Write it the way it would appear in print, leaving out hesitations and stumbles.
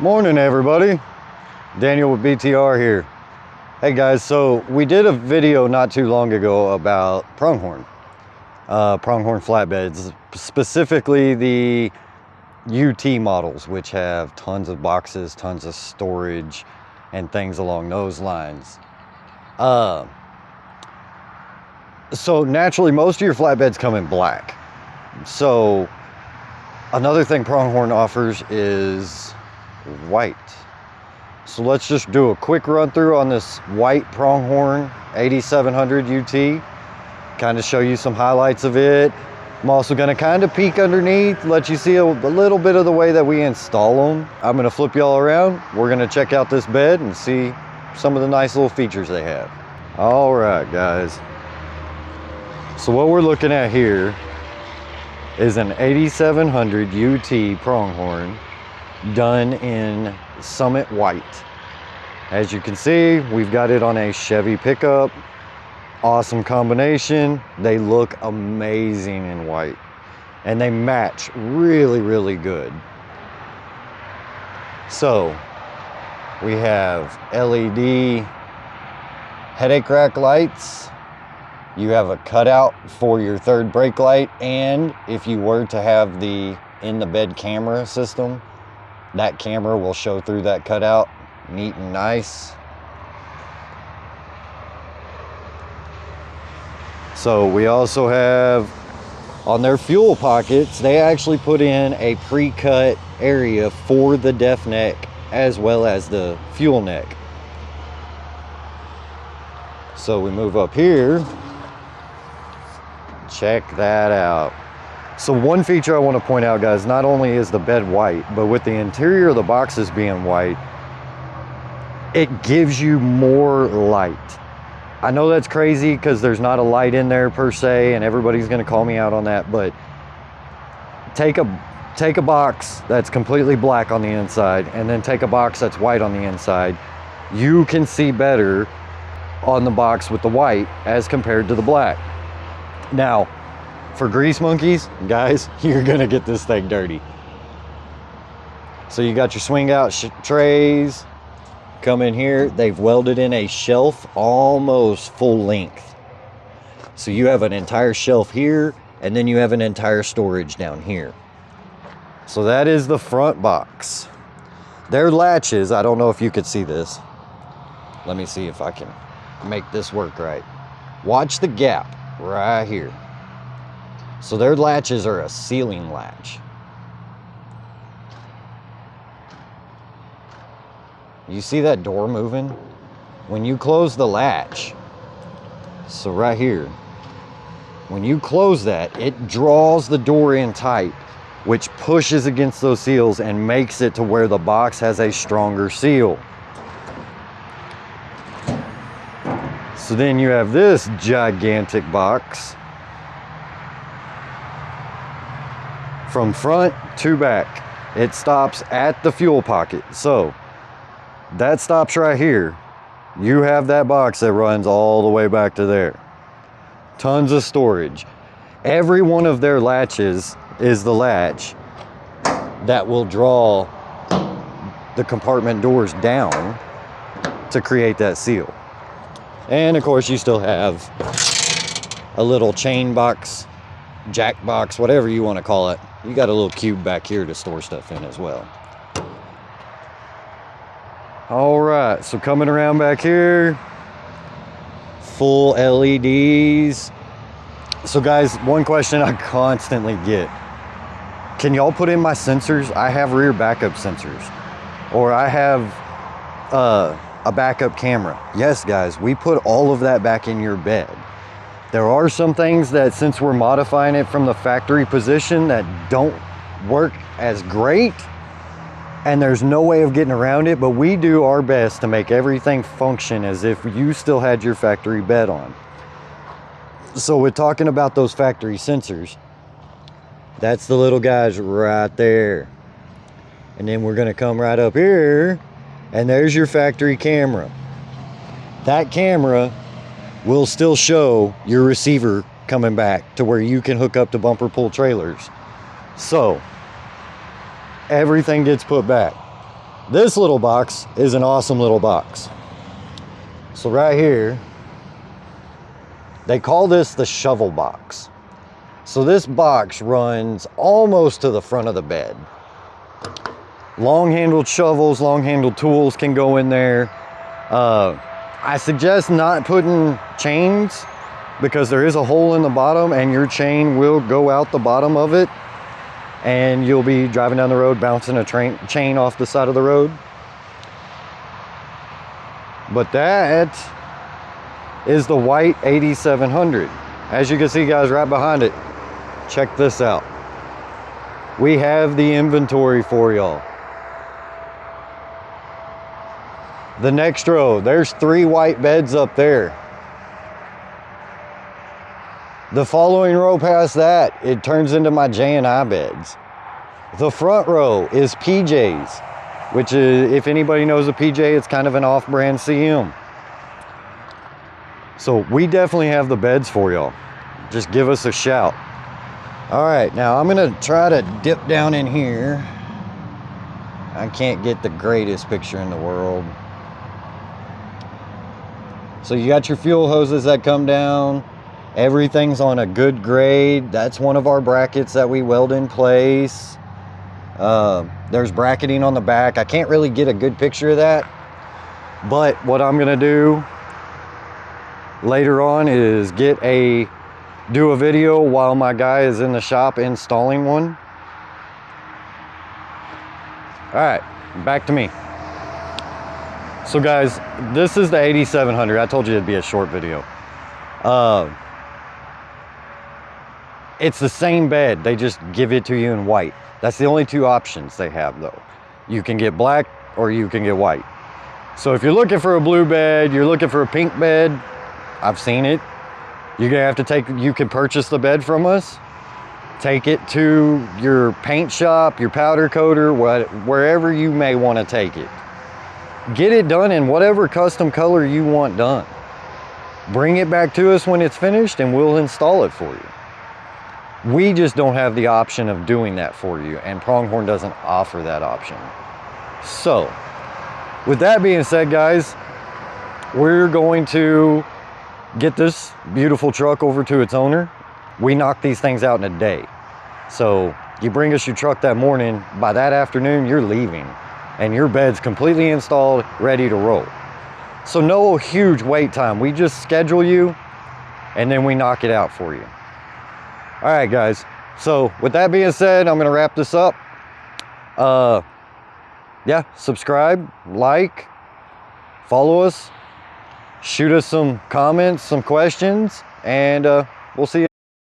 Morning everybody, Daniel with BTR here. Hey guys, so we did a video not too long ago about Pronghorn flatbeds, specifically the UT models, which have tons of boxes, tons of storage, and things along those lines. So naturally, most of your flatbeds come in black. So another thing Pronghorn offers is white. So let's just do a quick run through on this white Pronghorn 8700 UT, kind of show you some highlights of it. I'm also going to kind of peek underneath, let you see a little bit of the way that we install them. I'm going to flip y'all around. We're going to check out this bed and see some of the nice little features they have. All right guys, so what we're looking at here is an 8700 UT Pronghorn done in Summit White. As you can see, we've got it on a Chevy pickup. Awesome combination. They look amazing in white and they match really good. So we have LED headache rack lights. You have a cutout for your third brake light, and if you were to have the in the bed camera system, that camera will show through that cutout. Neat and nice. So we also have on their fuel pockets, they actually put in a pre-cut area for the def neck as well as the fuel neck. So we move up here. Check that out. So one feature I want to point out, guys, not only is the bed white, but with the interior of the boxes being white, it gives you more light. I know that's crazy because there's not a light in there per se, and everybody's going to call me out on that, but take a box that's completely black on the inside and then take a box that's white on the inside. You can see better on the box with the white as compared to the black. Now, for grease monkeys, guys, you're gonna get this thing dirty. So you got your swing out trays, come in here, they've welded in a shelf almost full length. So you have an entire shelf here, and then you have an entire storage down here. So that is the front box. Their latches, I don't know if you could see this. Let me see if I can make this work right. Watch the gap right here. So their latches are a ceiling latch. You see that door moving? When you close the latch, so right here, when you close that, it draws the door in tight, which pushes against those seals and makes it to where the box has a stronger seal. So then you have this gigantic box. From front to back, it stops at the fuel pocket. So that stops right here. You have that box that runs all the way back to there. Tons of storage. Every one of their latches is the latch that will draw the compartment doors down to create that seal. And of course you still have a little chain box, jack box, whatever you want to call it. You got a little cube back here to store stuff in as well. All right, so coming around back here, full LEDs. So guys, one question I constantly get, can y'all put in my sensors? I have rear backup sensors, or I have a backup camera. Yes guys, we put all of that back in your bed. There are some things that, since we're modifying it from the factory position, that don't work as great, and there's no way of getting around it, but we do our best to make everything function as if you still had your factory bed on. So we're talking about those factory sensors. That's the little guys right there. And then we're gonna come right up here, and there's your factory camera. That camera will still show your receiver coming back to where you can hook up to bumper pull trailers. So everything gets put back. This little box is an awesome little box. So right here, they call this the shovel box. So this box runs almost to the front of the bed. Long-handled shovels, long-handled tools can go in there. I suggest not putting chains because there is a hole in the bottom and your chain will go out the bottom of it and you'll be driving down the road bouncing a chain off the side of the road. But that is the white 8700. As you can see, guys, right behind it, check this out. We have the inventory for y'all. The next row, there's 3 white beds up there. The following row past that, it turns into my J&I beds. The front row is PJs, which is, if anybody knows a PJ, it's kind of an off-brand CM. So we definitely have the beds for y'all. Just give us a shout. All right, now I'm gonna try to dip down in here. I can't get the greatest picture in the world. So you got your fuel hoses that come down. Everything's on a good grade. That's one of our brackets that we weld in place. There's bracketing on the back. I can't really get a good picture of that, but what I'm gonna do later on is do a video while my guy is in the shop installing one. All right, back to me. So guys, this is the 8700. I told you it'd be a short video. It's the same bed, they just give it to you in white. That's the only 2 options they have though. You can get black or you can get white. So if you're looking for a blue bed, you're looking for a pink bed, I've seen it. You're gonna have to you can purchase the bed from us, take it to your paint shop, your powder coater, wherever you may wanna take it. Get it done in whatever custom color you want done. Bring it back to us when it's finished and we'll install it for you. We just don't have the option of doing that for you, and Pronghorn doesn't offer that option. So, with that being said, guys, we're going to get this beautiful truck over to its owner. We knock these things out in a day. So, you bring us your truck that morning, by that afternoon, you're leaving, and your bed's completely installed, ready to roll. So, no huge wait time. We just schedule you, and then we knock it out for you. All right, guys. So with that being said, I'm going to wrap this up. Yeah, subscribe, like, follow us, shoot us some comments, some questions, and we'll see you.